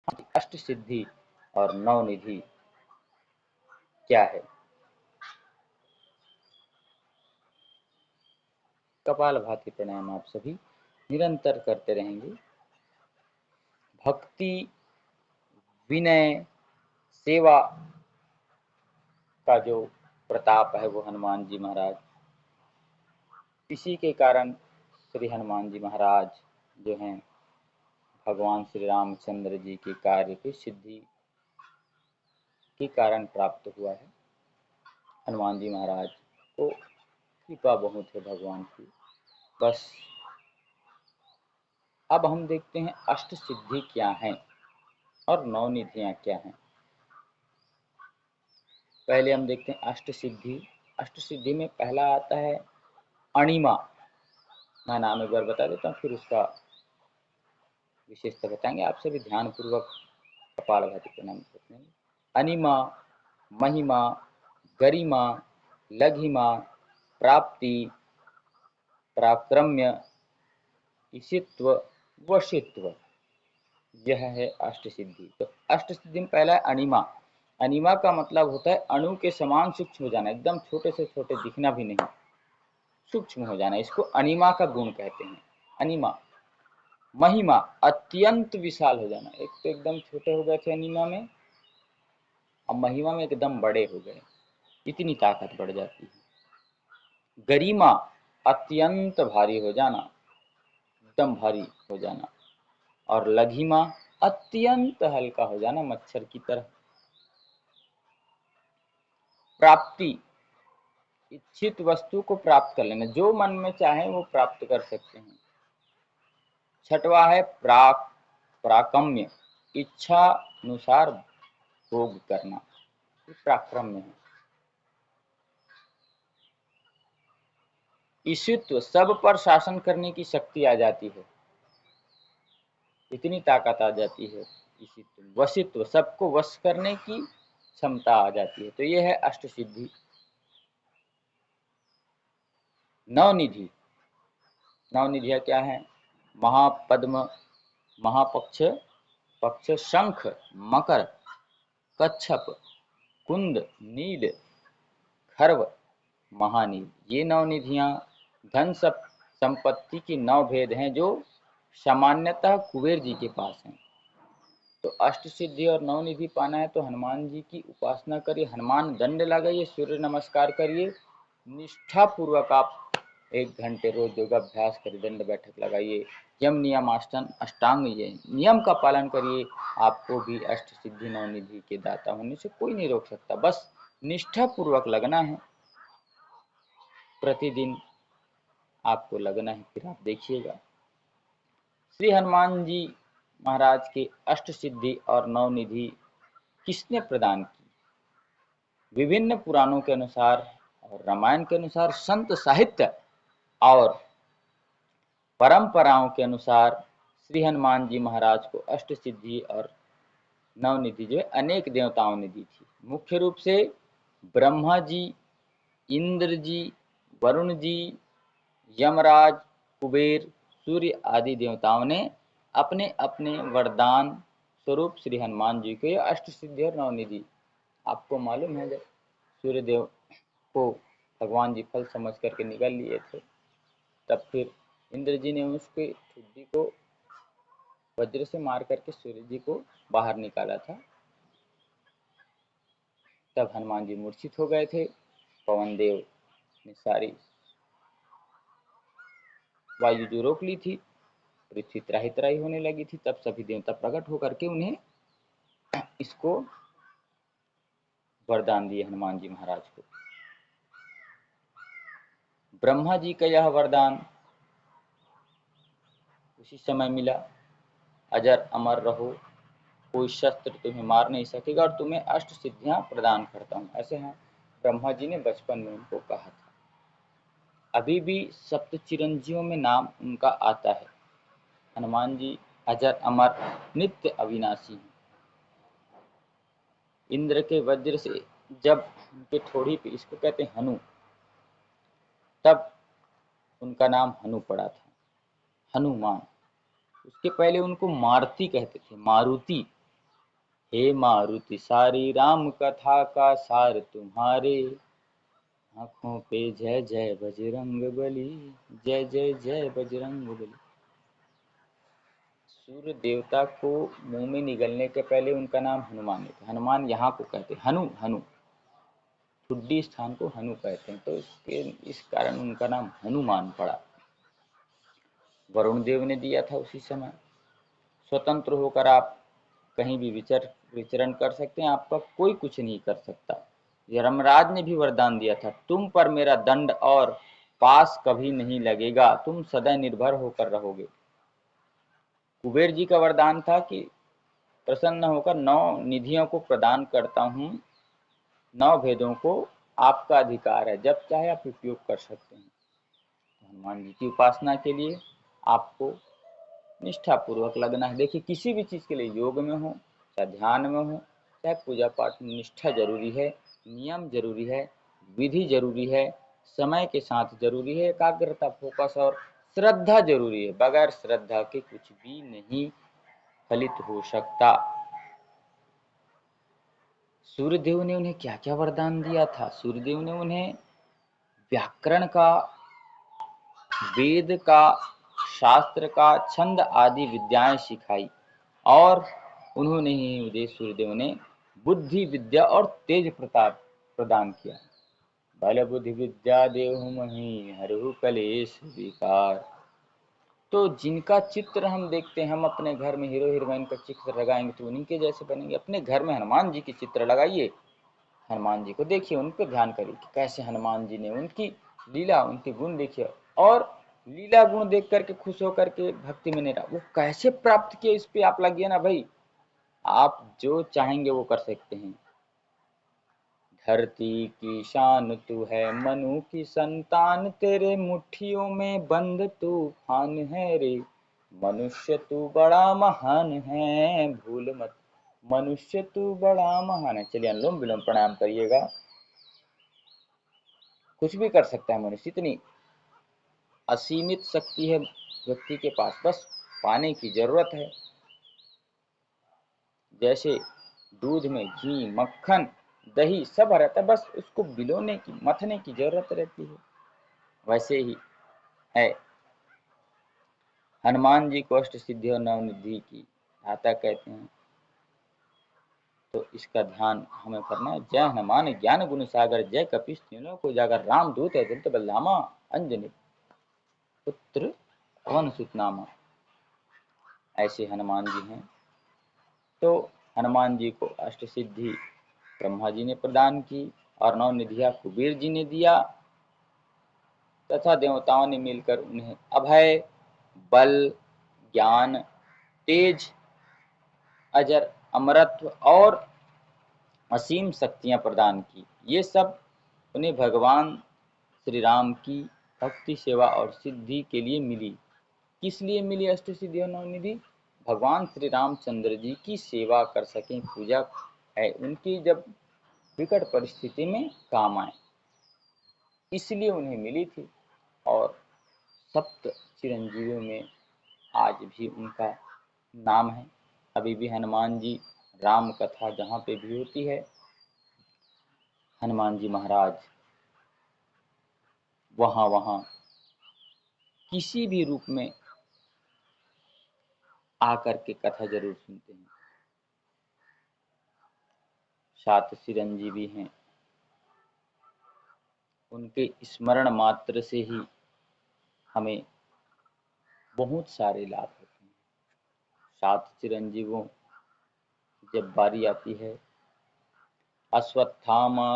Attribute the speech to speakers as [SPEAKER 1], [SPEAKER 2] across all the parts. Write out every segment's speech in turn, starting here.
[SPEAKER 1] अष्ट सिद्धि और नौ निधि क्या है? कपालभाति प्राणायाम आप सभी निरंतर करते रहेंगे। भक्ति, विनय, सेवा का जो प्रताप है वो हनुमान जी महाराज, इसी के कारण श्री हनुमान जी महाराज जो हैं भगवान श्री रामचंद्र जी के कार्य की सिद्धि के कारण प्राप्त हुआ है। हनुमान जी महाराज को कृपा बहुत है भगवान की। बस अब हम देखते हैं अष्ट सिद्धि क्या हैं और नौ निधियां क्या हैं। पहले हम देखते हैं अष्ट सिद्धि। अष्ट सिद्धि में पहला आता है अणिमा। मैं नाम एक बार बता देता हूँ, फिर उसका विशेषता बताएंगे। आप सभी ध्यान पूर्वक कपालभाति प्रणाम करते हैं। अनिमा, महिमा, गरिमा, लघिमा, प्राप्ति, पराक्रम्य, ईशित्व, वशित्व, यह है अष्ट सिद्धि। तो अष्ट सिद्धि में पहला है अणिमा। अणिमा का मतलब होता है अणु के समान सूक्ष्म हो जाना, एकदम छोटे से छोटे दिखना भी नहीं, सूक्ष्म हो जाना, इसको अणिमा का गुण कहते हैं। अणिमा। महिमा, अत्यंत विशाल हो जाना, एक तो एकदम छोटे हो गए थे अणिमा में, अब महिमा में एकदम बड़े हो गए, इतनी ताकत बढ़ जाती है। गरिमा, अत्यंत भारी हो जाना, एकदम भारी हो जाना। और लघिमा, अत्यंत हल्का हो जाना, मच्छर की तरह। प्राप्ति, इच्छित वस्तु को प्राप्त कर लेना, जो मन में चाहे वो प्राप्त कर सकते हैं। छठवा है पराक्रम्य, इच्छा अनुसार भोग करना, पराक्रम्य है। ईशित्व, सब पर शासन करने की शक्ति आ जाती है, इतनी ताकत आ जाती है ईशित्व। वशित्व, सबको वश करने की क्षमता आ जाती है। तो ये है अष्ट सिद्धि। नवनिधि, नवनिधियां क्या है? महापद्म, महापक्ष, पक्ष, शंख, मकर, कच्छप, कुंद, नील, खर्व, महानील, ये नवनिधियां धन संपत्ति की नौ भेद हैं जो सामान्यतः कुबेर जी के पास हैं। तो अष्ट सिद्धि और नवनिधि पाना है तो हनुमान जी की उपासना करिए, हनुमान दंड लगाइए, सूर्य नमस्कार करिए, निष्ठा पूर्वक आप 1 घंटे रोज योगाभ्यास करिए, दंड बैठक लगाइए, यम नियम आसन अष्टांग ये नियम का पालन करिए। आपको भी अष्ट सिद्धि नवनिधि के दाता होने से कोई नहीं रोक सकता, बस निष्ठा पूर्वक लगना है, प्रतिदिन आपको लगना है, फिर आप देखिएगा। श्री हनुमान जी महाराज के अष्ट सिद्धि और नवनिधि किसने प्रदान की? विभिन्न पुराणों के अनुसार और रामायण के अनुसार, संत साहित्य और परंपराओं के अनुसार श्री हनुमान जी महाराज को अष्ट सिद्धि और नवनिधि जो है अनेक देवताओं ने दी थी। मुख्य रूप से ब्रह्मा जी, इंद्र जी, वरुण जी, यमराज, कुबेर, सूर्य आदि देवताओं ने अपने अपने वरदान स्वरूप श्री हनुमान जी को यह अष्ट सिद्धि और नवनिधि। आपको मालूम है जब सूर्यदेव को भगवान जी फल समझ करके निगल लिए थे, तब फिर इंद्र जी ने उसके ठुड्डी को वज्र से मार करके सूर्य जी को बाहर निकाला था। तब हनुमान जी मूर्छित हो गए थे, पवन देव ने सारी वायु जो रोक ली थी, पृथ्वी त्राही त्राही होने लगी थी, तब सभी देवता प्रकट होकर के उन्हें इसको वरदान दिए हनुमान जी महाराज को। ब्रह्मा जी का यह वरदान उसी समय मिला, अजर अमर रहो, कोई शस्त्र तुम्हें मार नहीं सकेगा और तुम्हें अष्ट सिद्धियां प्रदान करता हूँ, ऐसे हैं ब्रह्मा जी ने बचपन में उनको कहा था। अभी भी सप्त चिरंजीवियों में नाम उनका आता है। हनुमान जी अजर अमर नित्य अविनाशी हैं। इंद्र के वज्र से जब उनके थोड़ी पे, इसको कहते हैं हनु, तब उनका नाम हनु पड़ा था, हनुमान। उसके पहले उनको मारुति कहते थे, मारुति। हे मारुति सारी राम कथा का सार तुम्हारे, आंखों पे जय जय बजरंग बली, जय जय जय बजरंग बली। सूर्य देवता को मुंह में निगलने के पहले उनका नाम हनुमान है। हनुमान यहाँ को कहते हैं, हनु हनु, ठुड्डी स्थान को हनु कहते हैं, तो इस कारण उनका नाम हनुमान पड़ा। वरुण देव ने दिया था उसी समय। स्वतंत्र होकर आप कहीं भी विचरण कर सकते हैं, आपका कोई कुछ नहीं कर सकता। यमराज ने भी वरदान दिया था, तुम पर मेरा दंड और पास कभी नहीं लगेगा, तुम सदा निर्भर होकर रहोगे। कुबेर जी का वरदान था कि प्रसन्न होकर 9 निधियों को प्रदान करता हूँ, 9 भेदों को आपका अधिकार है, जब चाहे आप उपयोग कर सकते हैं। हनुमान जी की उपासना के लिए आपको निष्ठापूर्वक लगना है। देखिए, किसी भी चीज़ के लिए, योग में हो चाहे ध्यान में हो चाहे पूजा पाठ में, निष्ठा जरूरी है, नियम जरूरी है, विधि जरूरी है, समय के साथ जरूरी है, एकाग्रता, फोकस और श्रद्धा जरूरी है। बगैर श्रद्धा के कुछ भी नहीं फलित हो सकता। सूर्यदेव ने उन्हें क्या क्या वरदान दिया था? सूर्यदेव ने उन्हें व्याकरण का, वेद का, शास्त्र का, छंद आदि विद्याएं सिखाई, और उन्होंने ही उदय सूर्यदेव ने बुद्धि विद्या और तेज प्रताप प्रदान किया। बल बुद्धि विद्या देहु मही, हरहु कलेश विकार। तो जिनका चित्र हम देखते हैं, हम अपने घर में हीरो हीरोइन का चित्र लगाएंगे तो उन्हीं के जैसे बनेंगे। अपने घर में हनुमान जी की चित्र लगाइए, हनुमान जी को देखिए, उन पर ध्यान करिए कि कैसे हनुमान जी ने उनकी लीला, उनके गुण देखिए, और लीला गुण देख करके खुश होकर के भक्ति में नहीं रहा, वो कैसे प्राप्त किए, इस पे आप लगिए ना भाई। आप जो चाहेंगे वो कर सकते हैं। धरती की शान तू है, मनु की संतान, तेरे मुट्ठियों में बंद तूफान है रे। मनुष्य तू बड़ा महान है, भूल मत, मनुष्य तू बड़ा महान है। चलिए, अनुलोम विलोम प्राणायाम करिएगा। कुछ भी कर सकता है मनुष्य, इतनी असीमित शक्ति है व्यक्ति के पास, बस पाने की जरूरत है। जैसे दूध में घी, मक्खन, दही सब रहता है, बस उसको बिलोने की, मथने की जरूरत रहती है। वैसे ही है, हनुमान जी को अष्ट सिद्धि और नवनिधि की दाता कहते हैं, तो इसका ध्यान हमें करना है। जय हनुमान ज्ञान गुण सागर, जय कपीश तीनों को जागर, राम दूत अतुलित बलधामा, अंजनी पुत्र पवन सुत नामा। ऐसे हनुमान जी हैं। तो हनुमान जी को अष्ट सिद्धि ब्रह्मा जी ने प्रदान की, और 9 निधियां कुबेर जी ने दिया, तथा देवताओं ने मिलकर उन्हें अभय, बल, ज्ञान, तेज, अजर अमरत्व और असीम शक्तियां प्रदान की। ये सब उन्हें भगवान श्री राम की भक्ति, सेवा और सिद्धि के लिए मिली। किस लिए मिली अष्ट सिद्धि और नवनिधि? भगवान श्री रामचंद्र जी की सेवा कर सकें, पूजा है उनकी जब विकट परिस्थिति में काम आए, इसलिए उन्हें मिली थी। और सप्त चिरंजीवियों में आज भी उनका नाम है। अभी भी हनुमान जी राम कथा जहाँ पे भी होती है, हनुमान जी महाराज वहाँ वहाँ किसी भी रूप में आकर के कथा जरूर सुनते हैं। 7 चिरंजीवी हैं, उनके स्मरण मात्र से ही हमें बहुत सारे लाभ होते हैं। 7 चिरंजीवों जब बारी आती है, अश्वत्थामा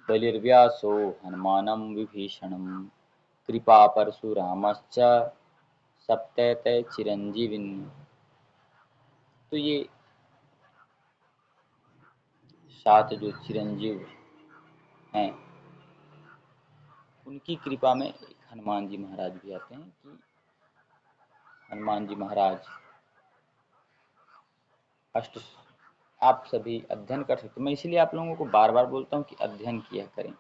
[SPEAKER 1] बलिर्व्यासो हनुमानं विभीषणं, कृपा परशुरामश्च सप्तैते चिरंजीविन। तो ये 7 जो चिरंजीव हैं, उनकी कृपा में एक हनुमान जी महाराज भी आते हैं। कि हनुमान जी महाराज अष्ट, आप सभी अध्ययन कर सकते। मैं इसलिए आप लोगों को बार बार बोलता हूँ कि अध्ययन किया करें।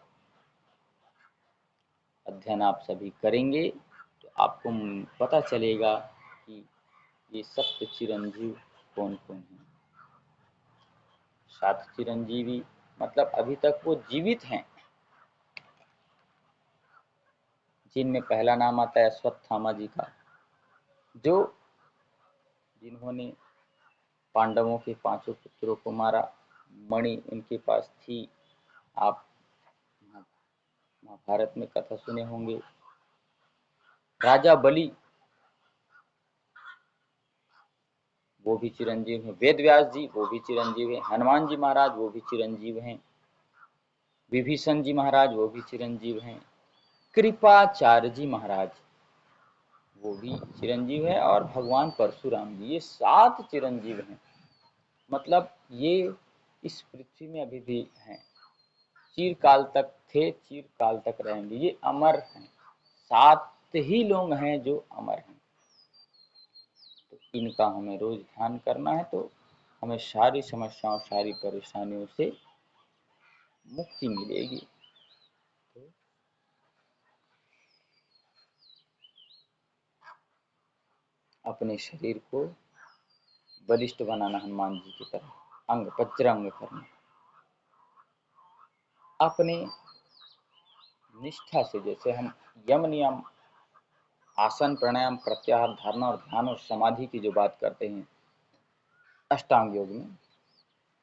[SPEAKER 1] अध्ययन आप सभी करेंगे तो आपको पता चलेगा कि ये सप्त चिरंजीव कौन कौन हैं। 7 चिरंजीवी, मतलब अभी तक वो जीवित हैं, जिनमें पहला नाम आता है अश्वत्थामा जी का, जो जिन्होंने पांडवों के 5 पुत्रों को मारा। मणि उनके पास थी, आप महाभारत में कथा सुने होंगे। राजा बलि वो भी चिरंजीव हैं, वेद व्यास जी वो भी चिरंजीव हैं, हनुमान जी महाराज वो भी चिरंजीव हैं, विभीषण जी महाराज वो भी चिरंजीव हैं, कृपाचार्य जी महाराज वो भी चिरंजीव है, और भगवान परशुराम जी, ये 7 चिरंजीव हैं। मतलब ये इस पृथ्वी में अभी भी हैं, चिरकाल तक थे, चिरकाल तक रहेंगे, ये अमर हैं। 7 ही लोग हैं जो अमर हैं। तो इनका हमें रोज ध्यान करना है, तो हमें सारी समस्याओं, सारी परेशानियों से मुक्ति मिलेगी। तो अपने शरीर को बलिष्ठ बनाना, हनुमान जी की तरह अंग वज्रांग करना, अपने निष्ठा से, जैसे हम यम नियम, आसन, प्राणायाम, प्रत्याहार, धारणा और ध्यान और समाधि की जो बात करते हैं अष्टांग योग में,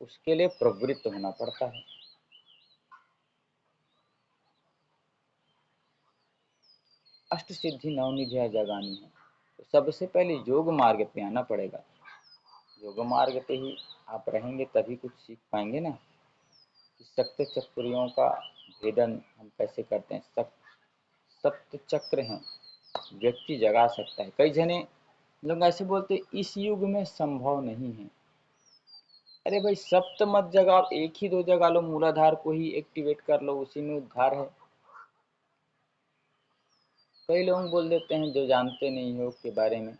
[SPEAKER 1] उसके लिए प्रवृत्त होना पड़ता है। अष्ट सिद्धि नवनिधि जगानी है, तो सबसे पहले योग मार्ग पे आना पड़ेगा। योग मार्ग पे ही आप रहेंगे तभी कुछ सीख पाएंगे ना, कि सप्त चक्रियों का भेदन हम कैसे करते हैं। सप्त चक्र हैं, व्यक्ति जगा सकता है। कई जने लोग ऐसे बोलते इस युग में संभव नहीं है। अरे भाई, सप्त मत जगाओ, एक ही 2 जगा लो, मूलाधार को ही एक्टिवेट कर लो, उसी में उद्धार है। कई लोग बोल देते हैं जो जानते नहीं योग के बारे में,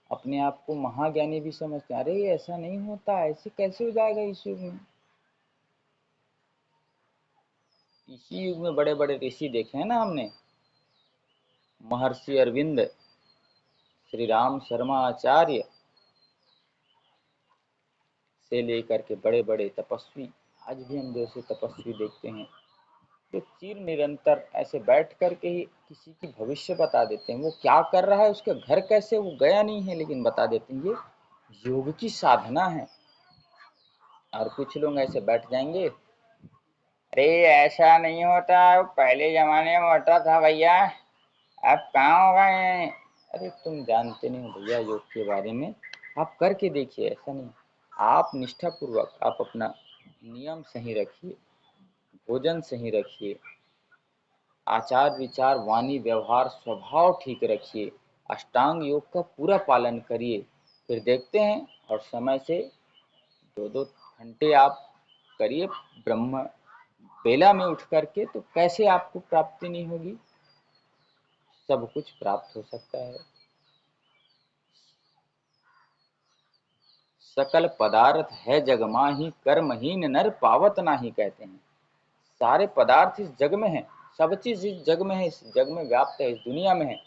[SPEAKER 1] अपने आप को महाज्ञानी भी समझते हैं, अरे ऐसा नहीं होता, ऐसे कैसे हो जाएगा इस युग में। इसी युग में बड़े बड़े ऋषि देखे हैं ना हमने, महर्षि अरविंद, श्री राम शर्मा आचार्य से लेकर के बड़े बड़े तपस्वी, आज भी हम जैसे तपस्वी देखते हैं, जो चिर निरंतर ऐसे बैठ कर के ही किसी की भविष्य बता देते हैं। वो क्या कर रहा है, उसके घर कैसे, वो गया नहीं है, लेकिन बता देते हैं ये योग की साधना है। और कुछ लोग ऐसे बैठ जाएंगे, अरे ऐसा नहीं होता, पहले जमाने में होता था भैया, अब कहाँ होगा ये। अरे तुम जानते नहीं हो भैया योग के बारे में, आप करके देखिए, ऐसा नहीं। आप निष्ठापूर्वक आप अपना नियम सही रखिए, भोजन सही रखिए, आचार विचार वाणी व्यवहार स्वभाव ठीक रखिए, अष्टांग योग का पूरा पालन करिए, फिर देखते हैं। और समय से 2-2 घंटे आप करिए ब्रह्म बेला में उठ करके, तो कैसे आपको प्राप्ति नहीं होगी, सब कुछ प्राप्त हो सकता है। सकल पदार्थ है जग माही, कर्महीन नर पावत नाही, कहते हैं। सारे पदार्थ इस जग में हैं, सब चीज इस जग में है, इस जग में व्याप्त है, इस दुनिया में है,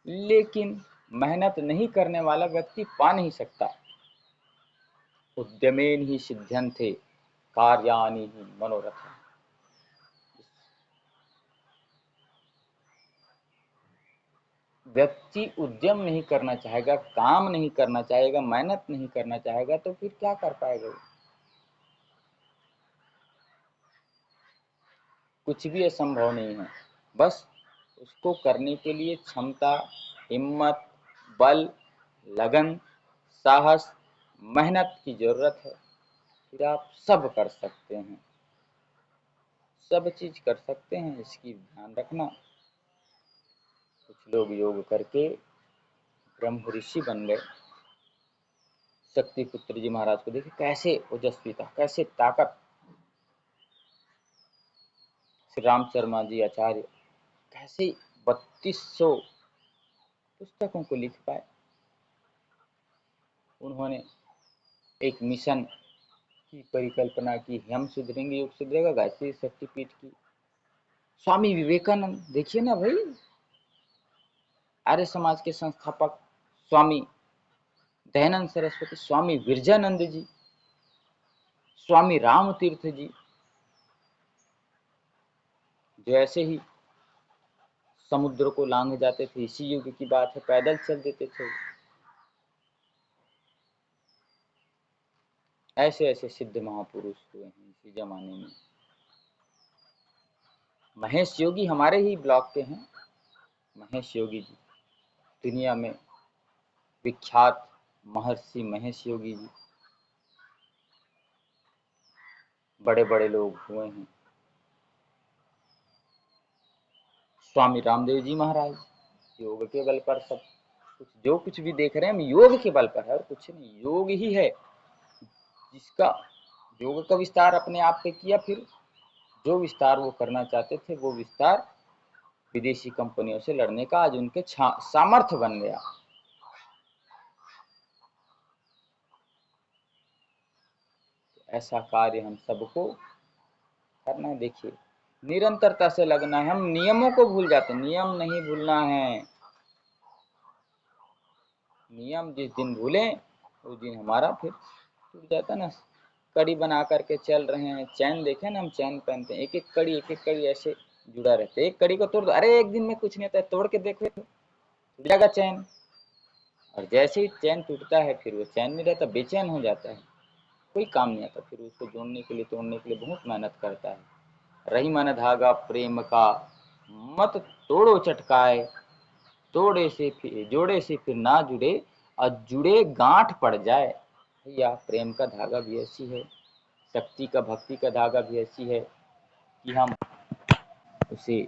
[SPEAKER 1] लेकिन मेहनत नहीं करने वाला व्यक्ति पा नहीं सकता। उद्यमेन ही सिद्ध्यन्ते कार्याणि ही मनोरथ। व्यक्ति उद्यम नहीं करना चाहेगा, काम नहीं करना चाहेगा, मेहनत नहीं करना चाहेगा, तो फिर क्या कर पाएगा। कुछ भी असंभव नहीं है, बस उसको करने के लिए क्षमता, हिम्मत, बल, लगन, साहस, मेहनत की जरूरत है। फिर आप सब कर सकते हैं, सब चीज कर सकते हैं, इसकी ध्यान रखना। कुछ लोग योग करके ब्रह्म ऋषि बन गए। शक्तिपुत्र जी महाराज को देखिए कैसे ओजस्वी था, कैसे ताकत। श्री राम शर्मा जी आचार्य कैसे 3200 पुस्तकों को लिख पाए। उन्होंने एक मिशन की परिकल्पना की, हम सुधरेंगे योग सुधरेगा, गायत्री शक्तिपीठ की। स्वामी विवेकानंद देखिए ना भाई, आर्य समाज के संस्थापक, स्वामी दयानंद सरस्वती, स्वामी विरजानंद जी, स्वामी राम तीर्थ जी जो ऐसे ही समुद्र को लांघ जाते थे, इसी युग की बात है, पैदल चल देते थे। ऐसे ऐसे सिद्ध महापुरुष हुए हैं इसी जमाने में। महेश योगी हमारे ही ब्लॉक के हैं, महेश योगी जी, दुनिया में विख्यात महर्षि महेश योगी जी, बड़े बड़े लोग हुए हैं। स्वामी रामदेव जी महाराज, योग के बल पर सब कुछ, जो कुछ भी देख रहे हैं हम योग के बल पर है और कुछ नहीं, योग ही है जिसका, योग का विस्तार अपने आप पे किया, फिर जो विस्तार वो करना चाहते थे वो विस्तार विदेशी कंपनियों से लड़ने का आज उनके सामर्थ्य बन गया। ऐसा कार्य हम सबको करना है। देखिए, निरंतरता से लगना है, हम नियमों को भूल जाते हैं, नियम नहीं भूलना है। नियम जिस दिन भूलें उस दिन हमारा फिर टूट जाता ना। कड़ी बना करके चल रहे हैं, चैन देखे ना, हम चैन पहनते हैं, एक एक कड़ी ऐसे जुड़ा रहता है, एक कड़ी को तोड़ दो, अरे एक दिन में कुछ नहीं होता है, तोड़ के देखो तो टूट जाएगा चैन। और जैसे ही चैन टूटता है फिर वो चैन नहीं रहता, बेचैन हो जाता है, कोई काम नहीं आता, फिर उसको जोड़ने के लिए तोड़ने के लिए बहुत मेहनत करता है। रही मन धागा प्रेम का, मत तोड़ो चटकाए, तोड़े से फिर जोड़े से फिर ना जुड़े, और जुड़े गांठ पड़ जाए। भैया प्रेम का धागा भी ऐसी है, शक्ति का भक्ति का धागा भी ऐसी है कि हम उसे